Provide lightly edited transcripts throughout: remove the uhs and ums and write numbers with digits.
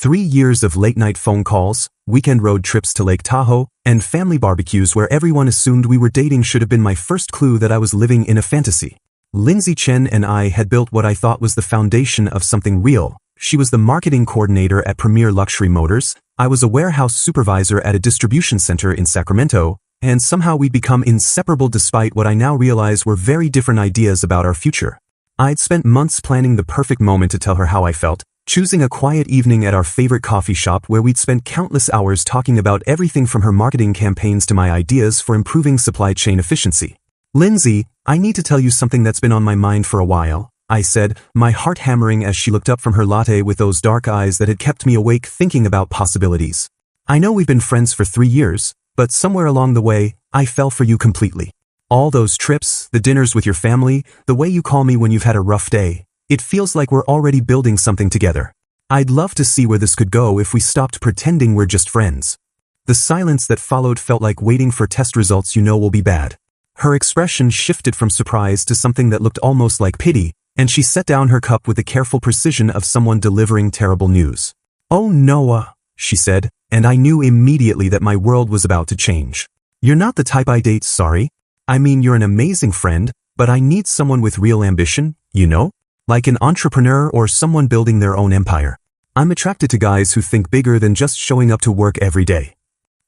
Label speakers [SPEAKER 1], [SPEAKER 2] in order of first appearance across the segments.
[SPEAKER 1] 3 years of late-night phone calls, weekend road trips to Lake Tahoe, and family barbecues where everyone assumed we were dating should have been my first clue that I was living in a fantasy. Lindsay Chen and I had built what I thought was the foundation of something real. She was the marketing coordinator at Premier Luxury Motors, I was a warehouse supervisor at a distribution center in Sacramento, and somehow we'd become inseparable despite what I now realize were very different ideas about our future. I'd spent months planning the perfect moment to tell her how I felt, choosing a quiet evening at our favorite coffee shop where we'd spent countless hours talking about everything from her marketing campaigns to my ideas for improving supply chain efficiency. "Lindsay, I need to tell you something that's been on my mind for a while," I said, my heart hammering as she looked up from her latte with those dark eyes that had kept me awake thinking about possibilities. "I know we've been friends for 3 years, but somewhere along the way, I fell for you completely. All those trips, the dinners with your family, the way you call me when you've had a rough day, it feels like we're already building something together. I'd love to see where this could go if we stopped pretending we're just friends." The silence that followed felt like waiting for test results you know will be bad. Her expression shifted from surprise to something that looked almost like pity, and she set down her cup with the careful precision of someone delivering terrible news. "Oh, Noah," she said, and I knew immediately that my world was about to change. "You're not the type I date, sorry. I mean, you're an amazing friend, but I need someone with real ambition, you know? Like an entrepreneur or someone building their own empire. I'm attracted to guys who think bigger than just showing up to work every day."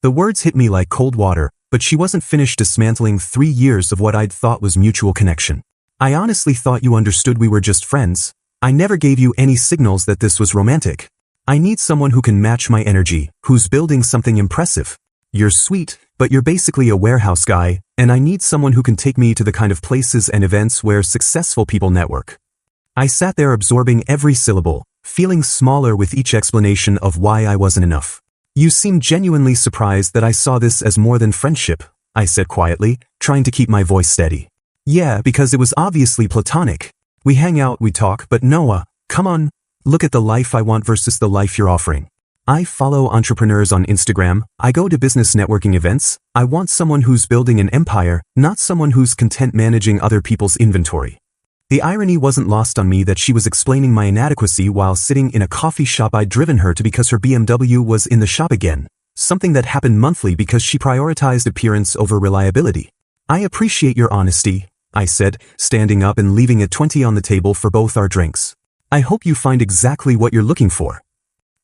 [SPEAKER 1] The words hit me like cold water, but she wasn't finished dismantling 3 years of what I'd thought was mutual connection. "I honestly thought you understood we were just friends. I never gave you any signals that this was romantic. I need someone who can match my energy, who's building something impressive. You're sweet, but you're basically a warehouse guy, and I need someone who can take me to the kind of places and events where successful people network." I sat there absorbing every syllable, feeling smaller with each explanation of why I wasn't enough. "You seem genuinely surprised that I saw this as more than friendship," I said quietly, trying to keep my voice steady. "Yeah, because it was obviously platonic. We hang out, we talk, but Noah, come on, look at the life I want versus the life you're offering. I follow entrepreneurs on Instagram, I go to business networking events, I want someone who's building an empire, not someone who's content managing other people's inventory." The irony wasn't lost on me that she was explaining my inadequacy while sitting in a coffee shop I'd driven her to because her BMW was in the shop again, something that happened monthly because she prioritized appearance over reliability. "I appreciate your honesty," I said, standing up and leaving a 20 on the table for both our drinks. "I hope you find exactly what you're looking for."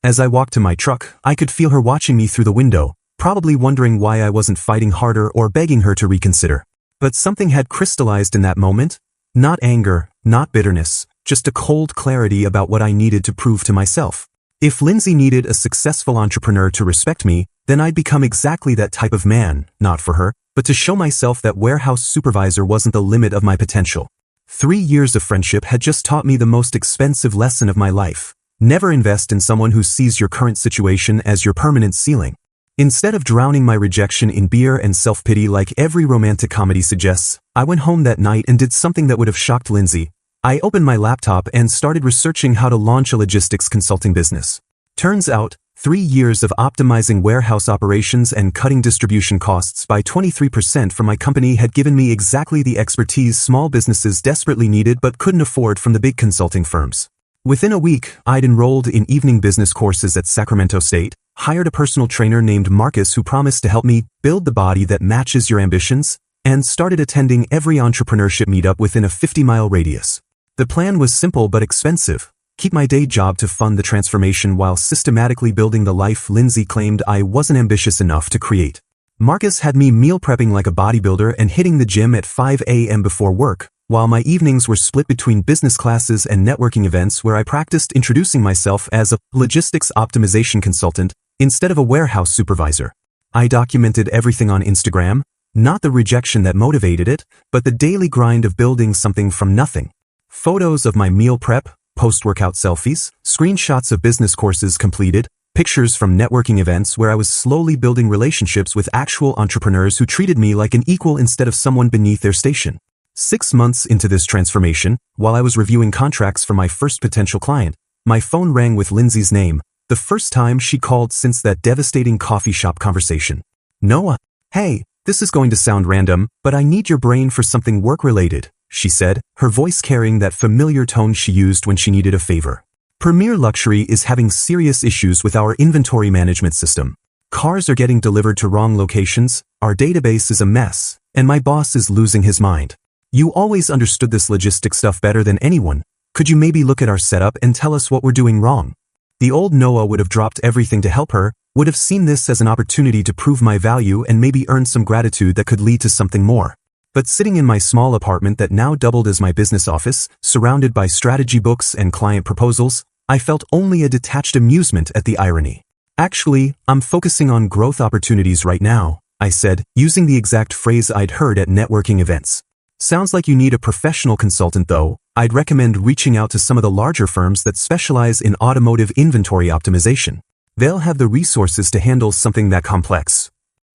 [SPEAKER 1] As I walked to my truck, I could feel her watching me through the window, probably wondering why I wasn't fighting harder or begging her to reconsider. But something had crystallized in that moment. Not anger, not bitterness, just a cold clarity about what I needed to prove to myself. If Lindsay needed a successful entrepreneur to respect me, then I'd become exactly that type of man, not for her, but to show myself that warehouse supervisor wasn't the limit of my potential. 3 years of friendship had just taught me the most expensive lesson of my life. Never invest in someone who sees your current situation as your permanent ceiling. Instead of drowning my rejection in beer and self-pity like every romantic comedy suggests, I went home that night and did something that would have shocked Lindsay. I opened my laptop and started researching how to launch a logistics consulting business. Turns out, 3 years of optimizing warehouse operations and cutting distribution costs by 23% for my company had given me exactly the expertise small businesses desperately needed but couldn't afford from the big consulting firms. Within a week, I'd enrolled in evening business courses at Sacramento State, hired a personal trainer named Marcus who promised to help me build the body that matches your ambitions, and started attending every entrepreneurship meetup within a 50-mile radius. The plan was simple but expensive. Keep my day job to fund the transformation while systematically building the life Lindsay claimed I wasn't ambitious enough to create. Marcus had me meal prepping like a bodybuilder and hitting the gym at 5 a.m. before work, while my evenings were split between business classes and networking events where I practiced introducing myself as a logistics optimization consultant instead of a warehouse supervisor. I documented everything on Instagram, not the rejection that motivated it, but the daily grind of building something from nothing. Photos of my meal prep, post-workout selfies, screenshots of business courses completed, pictures from networking events where I was slowly building relationships with actual entrepreneurs who treated me like an equal instead of someone beneath their station. 6 months into this transformation, while I was reviewing contracts for my first potential client, my phone rang with Lindsay's name, the first time she called since that devastating coffee shop conversation. "Noah, hey, this is going to sound random, but I need your brain for something work-related," she said, her voice carrying that familiar tone she used when she needed a favor. Premier Luxury is having serious issues with our inventory management system. Cars are getting delivered to wrong locations, our database is a mess, and my boss is losing his mind. You always understood this logistics stuff better than anyone. Could you maybe look at our setup and tell us what we're doing wrong? The old Noah would have dropped everything to help her, would have seen this as an opportunity to prove my value and maybe earn some gratitude that could lead to something more. But sitting in my small apartment that now doubled as my business office, surrounded by strategy books and client proposals, I felt only a detached amusement at the irony. Actually, I'm focusing on growth opportunities right now, I said, using the exact phrase I'd heard at networking events. Sounds like you need a professional consultant though. I'd recommend reaching out to some of the larger firms that specialize in automotive inventory optimization. They'll have the resources to handle something that complex.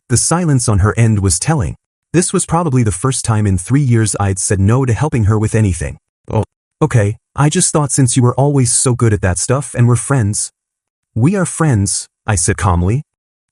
[SPEAKER 1] The silence on her end was telling. This was probably the first time in 3 years I'd said no to helping her with anything. Oh, okay, I just thought since you were always so good at that stuff and we're friends. We are friends, I said calmly.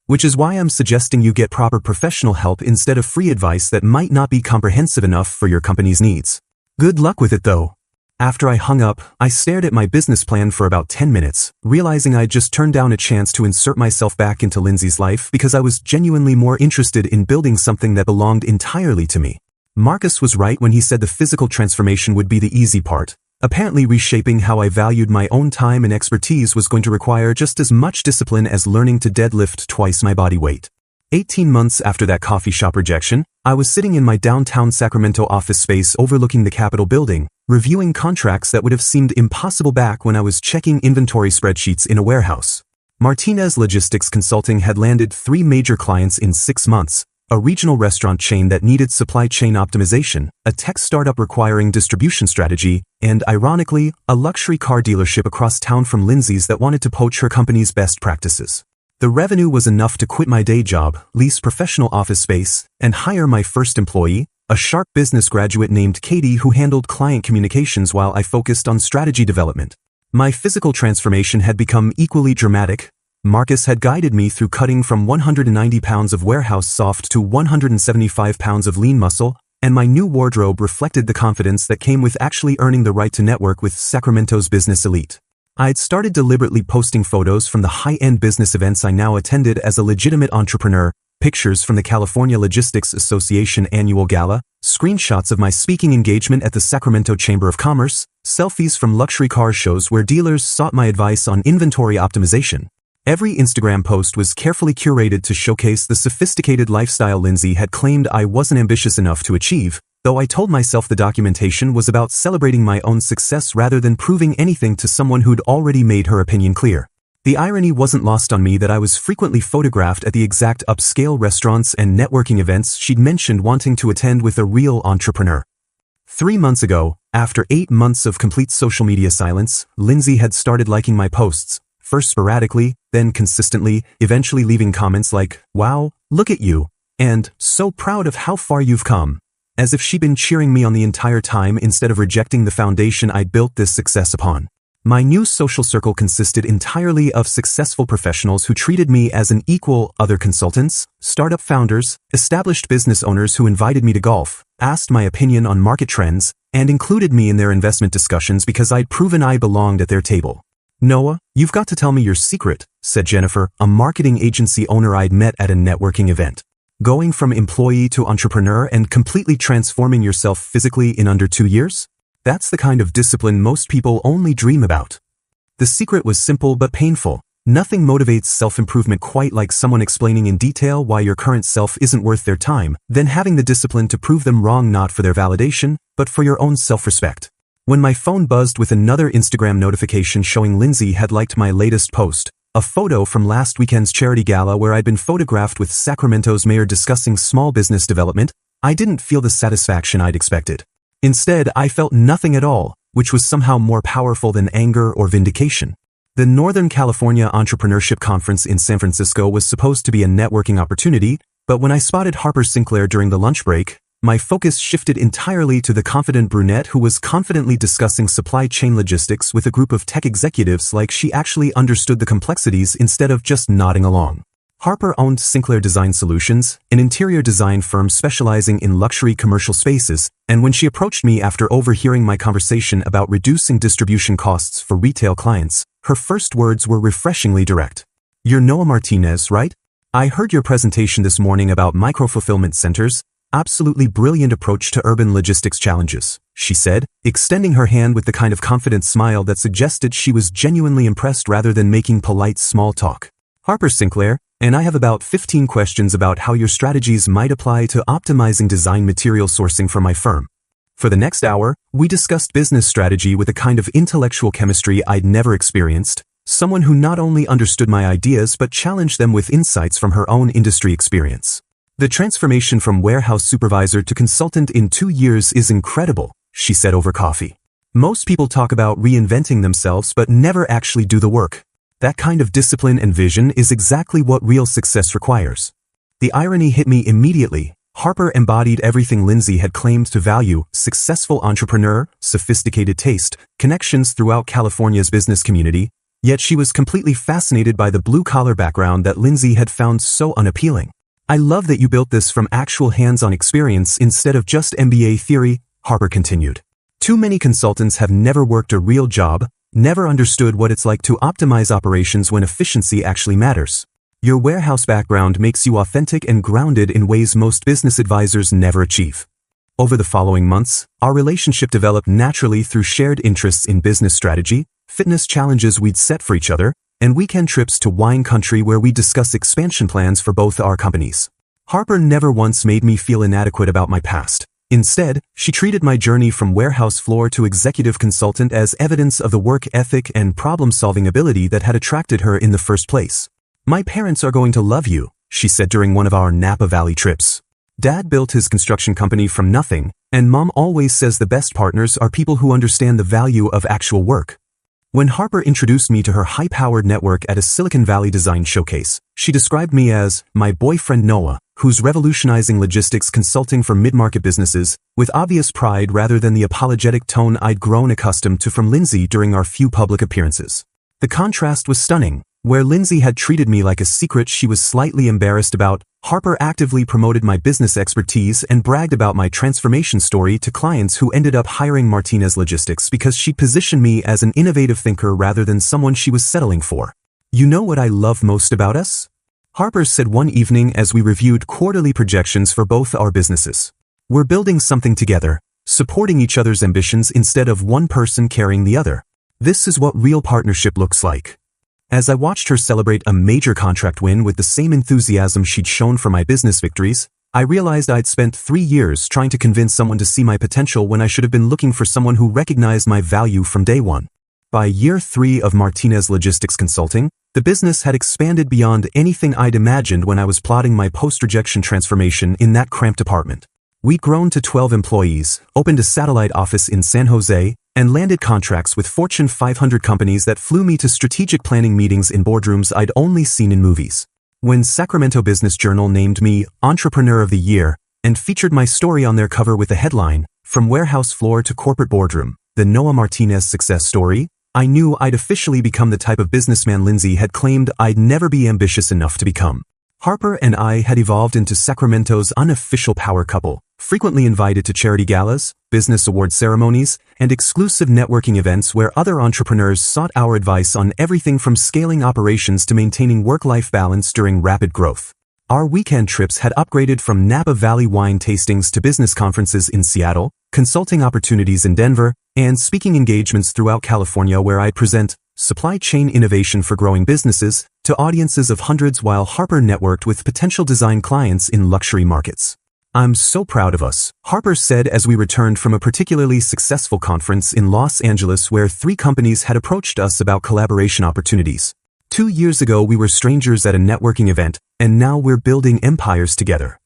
[SPEAKER 1] Which is why I'm suggesting you get proper professional help instead of free advice that might not be comprehensive enough for your company's needs. Good luck with it though. After I hung up, I stared at my business plan for about 10 minutes, realizing I'd just turned down a chance to insert myself back into Lindsay's life because I was genuinely more interested in building something that belonged entirely to me. Marcus was right when he said the physical transformation would be the easy part. Apparently reshaping how I valued my own time and expertise was going to require just as much discipline as learning to deadlift twice my body weight. 18 months after that coffee shop rejection, I was sitting in my downtown Sacramento office space overlooking the Capitol building, reviewing contracts that would have seemed impossible back when I was checking inventory spreadsheets in a warehouse. Martinez Logistics Consulting had landed 3 major clients in 6 months, a regional restaurant chain that needed supply chain optimization, a tech startup requiring distribution strategy, and, ironically, a luxury car dealership across town from Lindsay's that wanted to poach her company's best practices. The revenue was enough to quit my day job, lease professional office space, and hire my first employee, a sharp business graduate named Katie who handled client communications while I focused on strategy development. My physical transformation had become equally dramatic. Marcus had guided me through cutting from 190 pounds of warehouse soft to 175 pounds of lean muscle, and my new wardrobe reflected the confidence that came with actually earning the right to network with Sacramento's business elite. I'd started deliberately posting photos from the high-end business events I now attended as a legitimate entrepreneur, pictures from the California Logistics Association annual gala, screenshots of my speaking engagement at the Sacramento Chamber of Commerce, selfies from luxury car shows where dealers sought my advice on inventory optimization. Every Instagram post was carefully curated to showcase the sophisticated lifestyle Lindsay had claimed I wasn't ambitious enough to achieve, though I told myself the documentation was about celebrating my own success rather than proving anything to someone who'd already made her opinion clear. The irony wasn't lost on me that I was frequently photographed at the exact upscale restaurants and networking events she'd mentioned wanting to attend with a real entrepreneur. 3 months ago, after 8 months of complete social media silence, Lindsay had started liking my posts, first sporadically, then consistently, eventually leaving comments like, "Wow, look at you," and "So proud of how far you've come," as if she'd been cheering me on the entire time instead of rejecting the foundation I'd built this success upon. My new social circle consisted entirely of successful professionals who treated me as an equal, other consultants, startup founders, established business owners who invited me to golf, asked my opinion on market trends, and included me in their investment discussions because I'd proven I belonged at their table. "Noah, you've got to tell me your secret," said Jennifer, a marketing agency owner I'd met at a networking event. "Going from employee to entrepreneur and completely transforming yourself physically in under 2 years? That's the kind of discipline most people only dream about." The secret was simple but painful. Nothing motivates self-improvement quite like someone explaining in detail why your current self isn't worth their time, then having the discipline to prove them wrong not for their validation, but for your own self-respect. When my phone buzzed with another Instagram notification showing Lindsay had liked my latest post, a photo from last weekend's charity gala where I'd been photographed with Sacramento's mayor discussing small business development, I didn't feel the satisfaction I'd expected. Instead, I felt nothing at all, which was somehow more powerful than anger or vindication. The Northern California Entrepreneurship Conference in San Francisco was supposed to be a networking opportunity, but when I spotted Harper Sinclair during the lunch break, my focus shifted entirely to the confident brunette who was confidently discussing supply chain logistics with a group of tech executives like she actually understood the complexities instead of just nodding along. Harper owned Sinclair Design Solutions, an interior design firm specializing in luxury commercial spaces, and when she approached me after overhearing my conversation about reducing distribution costs for retail clients, her first words were refreshingly direct. "You're Noah Martinez, right? I heard your presentation this morning about micro-fulfillment centers. Absolutely brilliant approach to urban logistics challenges," she said, extending her hand with the kind of confident smile that suggested she was genuinely impressed rather than making polite small talk. "Harper Sinclair, and I have about 15 questions about how your strategies might apply to optimizing design material sourcing for my firm." For the next hour, we discussed business strategy with a kind of intellectual chemistry I'd never experienced, someone who not only understood my ideas but challenged them with insights from her own industry experience. "The transformation from warehouse supervisor to consultant in 2 years is incredible," she said over coffee. "Most people talk about reinventing themselves but never actually do the work. That kind of discipline and vision is exactly what real success requires." The irony hit me immediately. Harper embodied everything Lindsay had claimed to value: successful entrepreneur, sophisticated taste, connections throughout California's business community, yet she was completely fascinated by the blue-collar background that Lindsay had found so unappealing. "I love that you built this from actual hands-on experience instead of just MBA theory," Harper continued. "Too many consultants have never worked a real job, never understood what it's like to optimize operations when efficiency actually matters. Your warehouse background makes you authentic and grounded in ways most business advisors never achieve." Over the following months, our relationship developed naturally through shared interests in business strategy, fitness challenges we'd set for each other, and weekend trips to wine country where we discuss expansion plans for both our companies. Harper never once made me feel inadequate about my past. Instead, she treated my journey from warehouse floor to executive consultant as evidence of the work ethic and problem-solving ability that had attracted her in the first place. "My parents are going to love you," she said during one of our Napa Valley trips. "Dad built his construction company from nothing, and Mom always says the best partners are people who understand the value of actual work." When Harper introduced me to her high-powered network at a Silicon Valley design showcase, she described me as "my boyfriend Noah, who's revolutionizing logistics consulting for mid-market businesses," with obvious pride rather than the apologetic tone I'd grown accustomed to from Lindsay during our few public appearances. The contrast was stunning. Where Lindsay had treated me like a secret she was slightly embarrassed about, Harper actively promoted my business expertise and bragged about my transformation story to clients who ended up hiring Martinez Logistics because she positioned me as an innovative thinker rather than someone she was settling for. "You know what I love most about us?" Harper said one evening as we reviewed quarterly projections for both our businesses. "We're building something together, supporting each other's ambitions instead of one person carrying the other. This is what real partnership looks like." As I watched her celebrate a major contract win with the same enthusiasm she'd shown for my business victories, I realized I'd spent 3 years trying to convince someone to see my potential when I should have been looking for someone who recognized my value from day one. By year 3 of Martinez Logistics Consulting, the business had expanded beyond anything I'd imagined when I was plotting my post-rejection transformation in that cramped apartment. We'd grown to 12 employees, opened a satellite office in San Jose, and landed contracts with Fortune 500 companies that flew me to strategic planning meetings in boardrooms I'd only seen in movies. When Sacramento Business Journal named me Entrepreneur of the Year and featured my story on their cover with the headline, "From Warehouse Floor to Corporate Boardroom, the Noah Martinez Success Story," I knew I'd officially become the type of businessman Lindsay had claimed I'd never be ambitious enough to become. Harper and I had evolved into Sacramento's unofficial power couple, frequently invited to charity galas, business award ceremonies, and exclusive networking events where other entrepreneurs sought our advice on everything from scaling operations to maintaining work-life balance during rapid growth. Our weekend trips had upgraded from Napa Valley wine tastings to business conferences in Seattle, consulting opportunities in Denver, and speaking engagements throughout California where I'd present supply chain innovation for growing businesses to audiences of hundreds while Harper networked with potential design clients in luxury markets. "I'm so proud of us," Harper said as we returned from a particularly successful conference in Los Angeles where 3 companies had approached us about collaboration opportunities. 2 years ago we were strangers at a networking event, and now we're building empires together.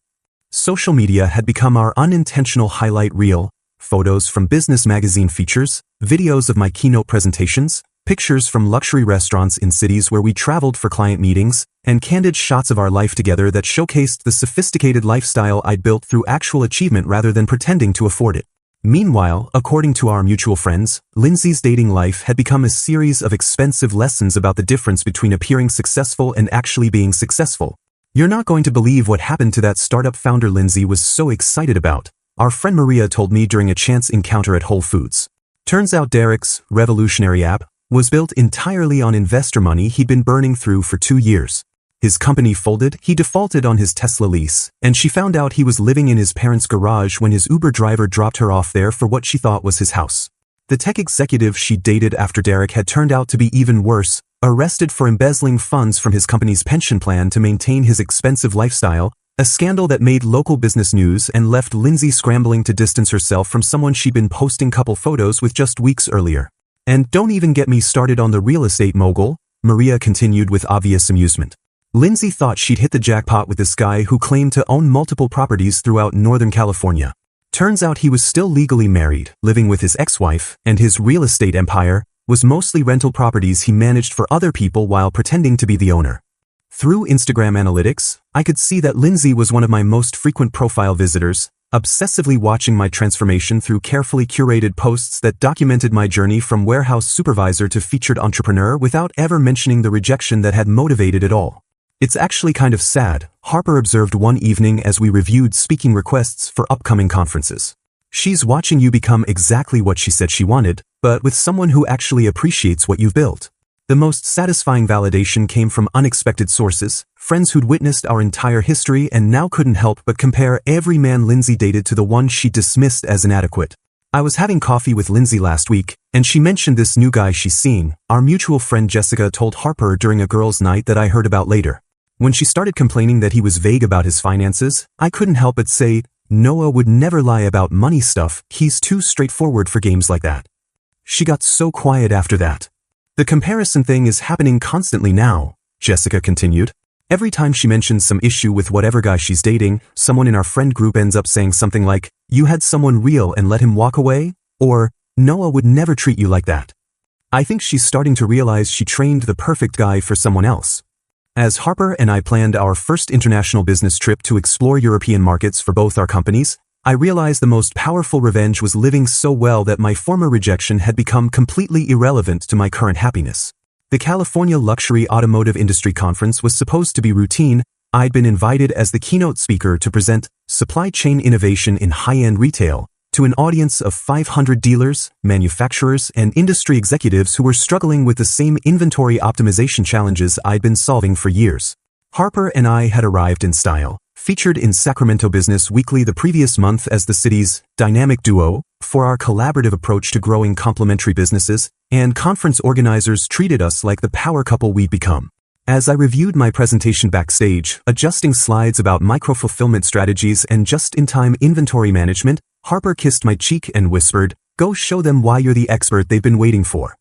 [SPEAKER 1] Social media had become our unintentional highlight reel: photos from business magazine features, videos of my keynote presentations, pictures from luxury restaurants in cities where we traveled for client meetings, and candid shots of our life together that showcased the sophisticated lifestyle I'd built through actual achievement rather than pretending to afford it. Meanwhile, according to our mutual friends, Lindsay's dating life had become a series of expensive lessons about the difference between appearing successful and actually being successful. You're not going to believe what happened to that startup founder Lindsay was so excited about. Our friend Maria told me during a chance encounter at Whole Foods. Turns out Derek's revolutionary app was built entirely on investor money he'd been burning through for 2 years. His company folded, he defaulted on his Tesla lease, and she found out he was living in his parents' garage when his Uber driver dropped her off there for what she thought was his house. The tech executive she dated after Derek had turned out to be even worse, arrested for embezzling funds from his company's pension plan to maintain his expensive lifestyle, a scandal that made local business news and left Lindsay scrambling to distance herself from someone she'd been posting couple photos with just weeks earlier. And don't even get me started on the real estate mogul, Maria continued with obvious amusement. Lindsay thought she'd hit the jackpot with this guy who claimed to own multiple properties throughout Northern California. Turns out he was still legally married, living with his ex-wife, and his real estate empire was mostly rental properties he managed for other people while pretending to be the owner. Through Instagram analytics, I could see that Lindsay was one of my most frequent profile visitors, obsessively watching my transformation through carefully curated posts that documented my journey from warehouse supervisor to featured entrepreneur without ever mentioning the rejection that had motivated it all. It's actually kind of sad, Harper observed one evening as we reviewed speaking requests for upcoming conferences. She's watching you become exactly what she said she wanted, but with someone who actually appreciates what you've built. The most satisfying validation came from unexpected sources, friends who'd witnessed our entire history and now couldn't help but compare every man Lindsay dated to the one she dismissed as inadequate. I was having coffee with Lindsay last week, and she mentioned this new guy she's seeing. Our mutual friend Jessica told Harper during a girls' night that I heard about later. When she started complaining that he was vague about his finances, I couldn't help but say, Noah would never lie about money stuff, he's too straightforward for games like that. She got so quiet after that. The comparison thing is happening constantly now, Jessica continued. Every time she mentions some issue with whatever guy she's dating, someone in our friend group ends up saying something like, you had someone real and let him walk away? Or, Noah would never treat you like that. I think she's starting to realize she trained the perfect guy for someone else. As Harper and I planned our first international business trip to explore European markets for both our companies, I realized the most powerful revenge was living so well that my former rejection had become completely irrelevant to my current happiness. The California Luxury Automotive Industry Conference was supposed to be routine. I'd been invited as the keynote speaker to present supply chain innovation in high-end retail to an audience of 500 dealers, manufacturers, and industry executives who were struggling with the same inventory optimization challenges I'd been solving for years. Harper and I had arrived in style, featured in Sacramento Business Weekly the previous month as the city's dynamic duo for our collaborative approach to growing complementary businesses, and conference organizers treated us like the power couple we'd become. As I reviewed my presentation backstage, adjusting slides about micro-fulfillment strategies and just-in-time inventory management, Harper kissed my cheek and whispered, go show them why you're the expert they've been waiting for.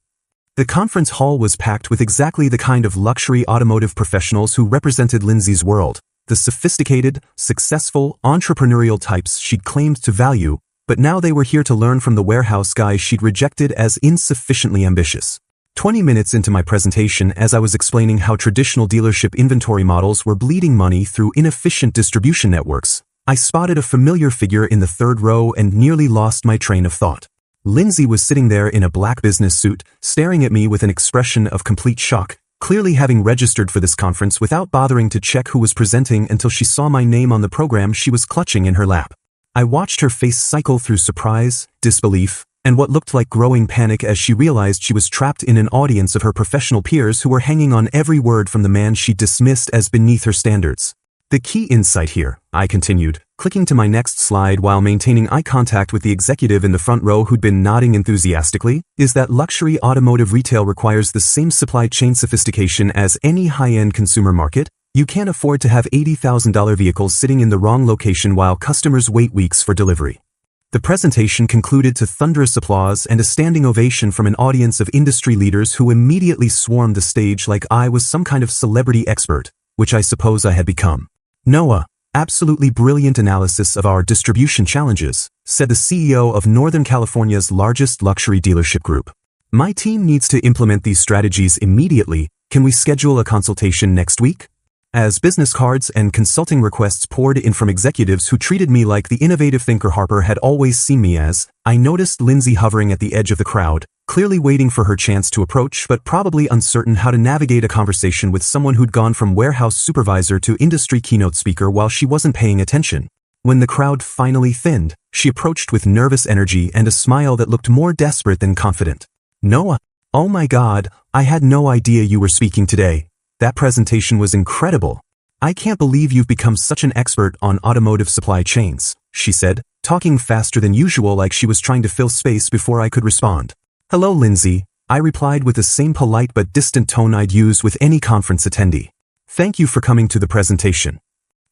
[SPEAKER 1] The conference hall was packed with exactly the kind of luxury automotive professionals who represented Lindsay's world, the sophisticated, successful, entrepreneurial types she'd claimed to value, but now they were here to learn from the warehouse guy she'd rejected as insufficiently ambitious. 20 minutes into my presentation, as I was explaining how traditional dealership inventory models were bleeding money through inefficient distribution networks, I spotted a familiar figure in the third row and nearly lost my train of thought. Lindsay was sitting there in a black business suit, staring at me with an expression of complete shock, clearly having registered for this conference without bothering to check who was presenting until she saw my name on the program she was clutching in her lap. I watched her face cycle through surprise, disbelief, and what looked like growing panic as she realized she was trapped in an audience of her professional peers who were hanging on every word from the man she dismissed as beneath her standards. The key insight here, I continued, clicking to my next slide while maintaining eye contact with the executive in the front row who'd been nodding enthusiastically, is that luxury automotive retail requires the same supply chain sophistication as any high-end consumer market. You can't afford to have $80,000 vehicles sitting in the wrong location while customers wait weeks for delivery. The presentation concluded to thunderous applause and a standing ovation from an audience of industry leaders who immediately swarmed the stage like I was some kind of celebrity expert, which I suppose I had become. Noah, absolutely brilliant analysis of our distribution challenges, said the CEO of Northern California's largest luxury dealership group. My team needs to implement these strategies immediately. Can we schedule a consultation next week? As business cards and consulting requests poured in from executives who treated me like the innovative thinker Harper had always seen me as, I noticed Lindsay hovering at the edge of the crowd, clearly waiting for her chance to approach but probably uncertain how to navigate a conversation with someone who'd gone from warehouse supervisor to industry keynote speaker while she wasn't paying attention. When the crowd finally thinned, she approached with nervous energy and a smile that looked more desperate than confident. "Noah, oh my God, I had no idea you were speaking today. That presentation was incredible. I can't believe you've become such an expert on automotive supply chains," she said, talking faster than usual like she was trying to fill space before I could respond. "Hello, Lindsay," I replied with the same polite but distant tone I'd use with any conference attendee. "Thank you for coming to the presentation."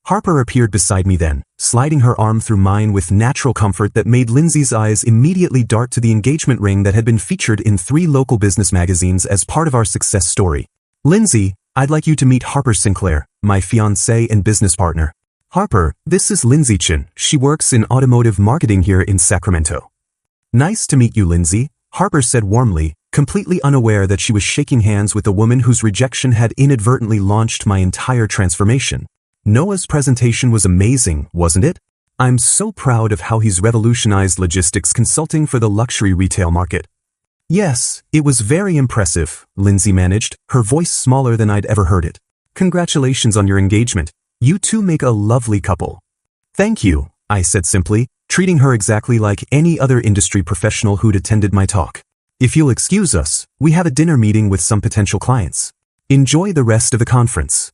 [SPEAKER 1] Harper appeared beside me then, sliding her arm through mine with natural comfort that made Lindsay's eyes immediately dart to the engagement ring that had been featured in 3 local business magazines as part of our success story. "Lindsay, I'd like you to meet Harper Sinclair, my fiancée and business partner." "Harper, this is Lindsay Chen. She works in automotive marketing here in Sacramento." "Nice to meet you, Lindsay," Harper said warmly, completely unaware that she was shaking hands with a woman whose rejection had inadvertently launched my entire transformation. "Noah's presentation was amazing, wasn't it? I'm so proud of how he's revolutionized logistics consulting for the luxury retail market." "Yes, it was very impressive," Lindsay managed, her voice smaller than I'd ever heard it. "Congratulations on your engagement. You two make a lovely couple." "Thank you," I said simply, treating her exactly like any other industry professional who'd attended my talk. "If you'll excuse us, we have a dinner meeting with some potential clients. Enjoy the rest of the conference."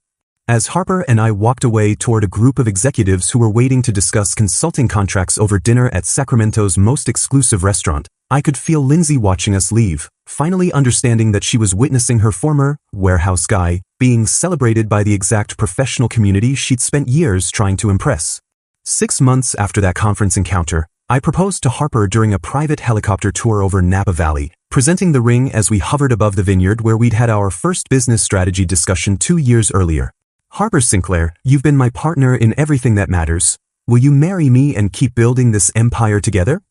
[SPEAKER 1] As Harper and I walked away toward a group of executives who were waiting to discuss consulting contracts over dinner at Sacramento's most exclusive restaurant, I could feel Lindsay watching us leave, finally understanding that she was witnessing her former warehouse guy being celebrated by the exact professional community she'd spent years trying to impress. 6 months after that conference encounter, I proposed to Harper during a private helicopter tour over Napa Valley, presenting the ring as we hovered above the vineyard where we'd had our first business strategy discussion 2 years earlier. "Harper Sinclair, you've been my partner in everything that matters. Will you marry me and keep building this empire together?"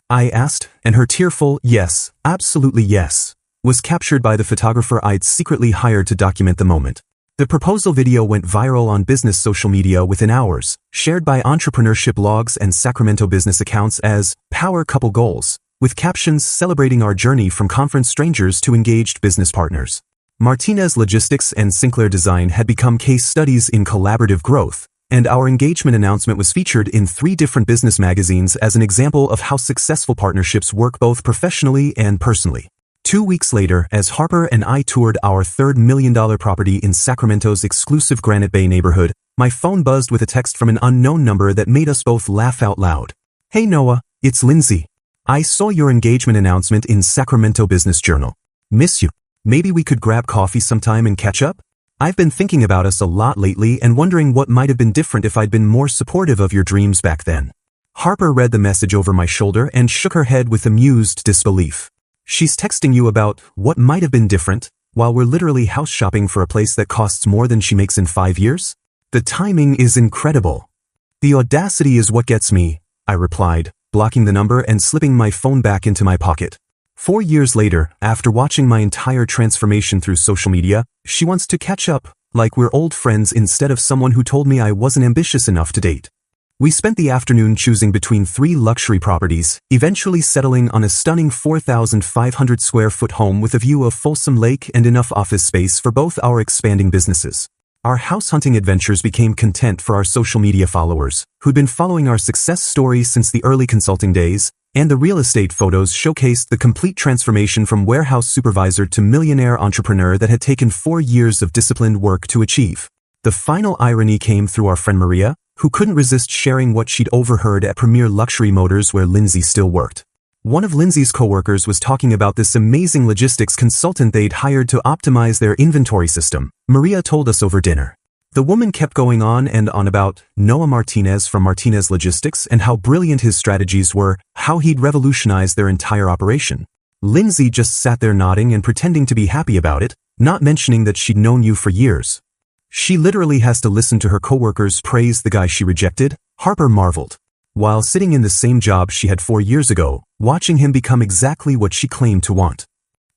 [SPEAKER 1] I asked, and her tearful "yes, absolutely yes," was captured by the photographer I'd secretly hired to document the moment. The proposal video went viral on business social media within hours, shared by entrepreneurship blogs and Sacramento business accounts as Power Couple Goals, with captions celebrating our journey from conference strangers to engaged business partners. Martinez Logistics and Sinclair Design had become case studies in collaborative growth, and our engagement announcement was featured in 3 different business magazines as an example of how successful partnerships work both professionally and personally. 2 weeks later, as Harper and I toured our third $1 million property in Sacramento's exclusive Granite Bay neighborhood, my phone buzzed with a text from an unknown number that made us both laugh out loud. "Hey Noah, it's Lindsay. I saw your engagement announcement in Sacramento Business Journal. Miss you. Maybe we could grab coffee sometime and catch up? I've been thinking about us a lot lately and wondering what might have been different if I'd been more supportive of your dreams back then." Harper read the message over my shoulder and shook her head with amused disbelief. "She's texting you about what might have been different, while we're literally house shopping for a place that costs more than she makes in 5 years? The timing is incredible." "The audacity is what gets me," I replied, blocking the number and slipping my phone back into my pocket. 4 years later, after watching my entire transformation through social media, she wants to catch up, like we're old friends instead of someone who told me I wasn't ambitious enough to date. We spent the afternoon choosing between 3 luxury properties, eventually settling on a stunning 4,500 square foot home with a view of Folsom Lake and enough office space for both our expanding businesses. Our house hunting adventures became content for our social media followers, who'd been following our success story since the early consulting days, and the real estate photos showcased the complete transformation from warehouse supervisor to millionaire entrepreneur that had taken 4 years of disciplined work to achieve. The final irony came through our friend Maria, who couldn't resist sharing what she'd overheard at Premier Luxury Motors where Lindsay still worked. One of Lindsay's coworkers was talking about this amazing logistics consultant they'd hired to optimize their inventory system, Maria told us over dinner. The woman kept going on and on about Noah Martinez from Martinez Logistics and how brilliant his strategies were, how he'd revolutionized their entire operation. Lindsay just sat there nodding and pretending to be happy about it, not mentioning that she'd known you for years. She literally has to listen to her coworkers praise the guy she rejected, Harper marveled. While sitting in the same job she had 4 years ago, watching him become exactly what she claimed to want.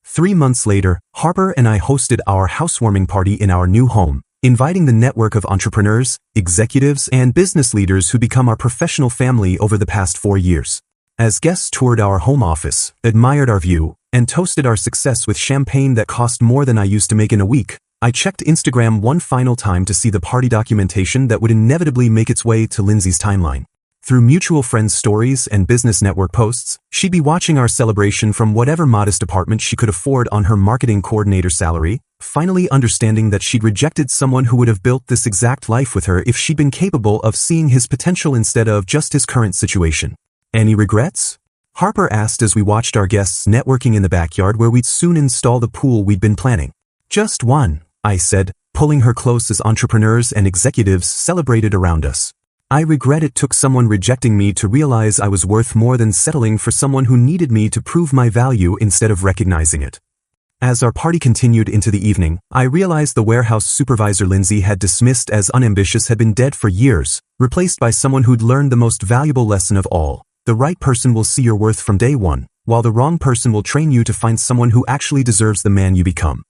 [SPEAKER 1] 3 months later, Harper and I hosted our housewarming party in our new home, inviting the network of entrepreneurs, executives, and business leaders who become our professional family over the past 4 years. As guests toured our home office, admired our view, and toasted our success with champagne that cost more than I used to make in a week, I checked Instagram one final time to see the party documentation that would inevitably make its way to Lindsay's timeline. Through mutual friends' stories and business network posts, she'd be watching our celebration from whatever modest apartment she could afford on her marketing coordinator salary, finally understanding that she'd rejected someone who would have built this exact life with her if she'd been capable of seeing his potential instead of just his current situation. Any regrets? Harper asked as we watched our guests networking in the backyard where we'd soon install the pool we'd been planning. Just one, I said, pulling her close as entrepreneurs and executives celebrated around us. I regret it took someone rejecting me to realize I was worth more than settling for someone who needed me to prove my value instead of recognizing it. As our party continued into the evening, I realized the warehouse supervisor Lindsay had dismissed as unambitious had been dead for years, replaced by someone who'd learned the most valuable lesson of all. The right person will see your worth from day one, while the wrong person will train you to find someone who actually deserves the man you become.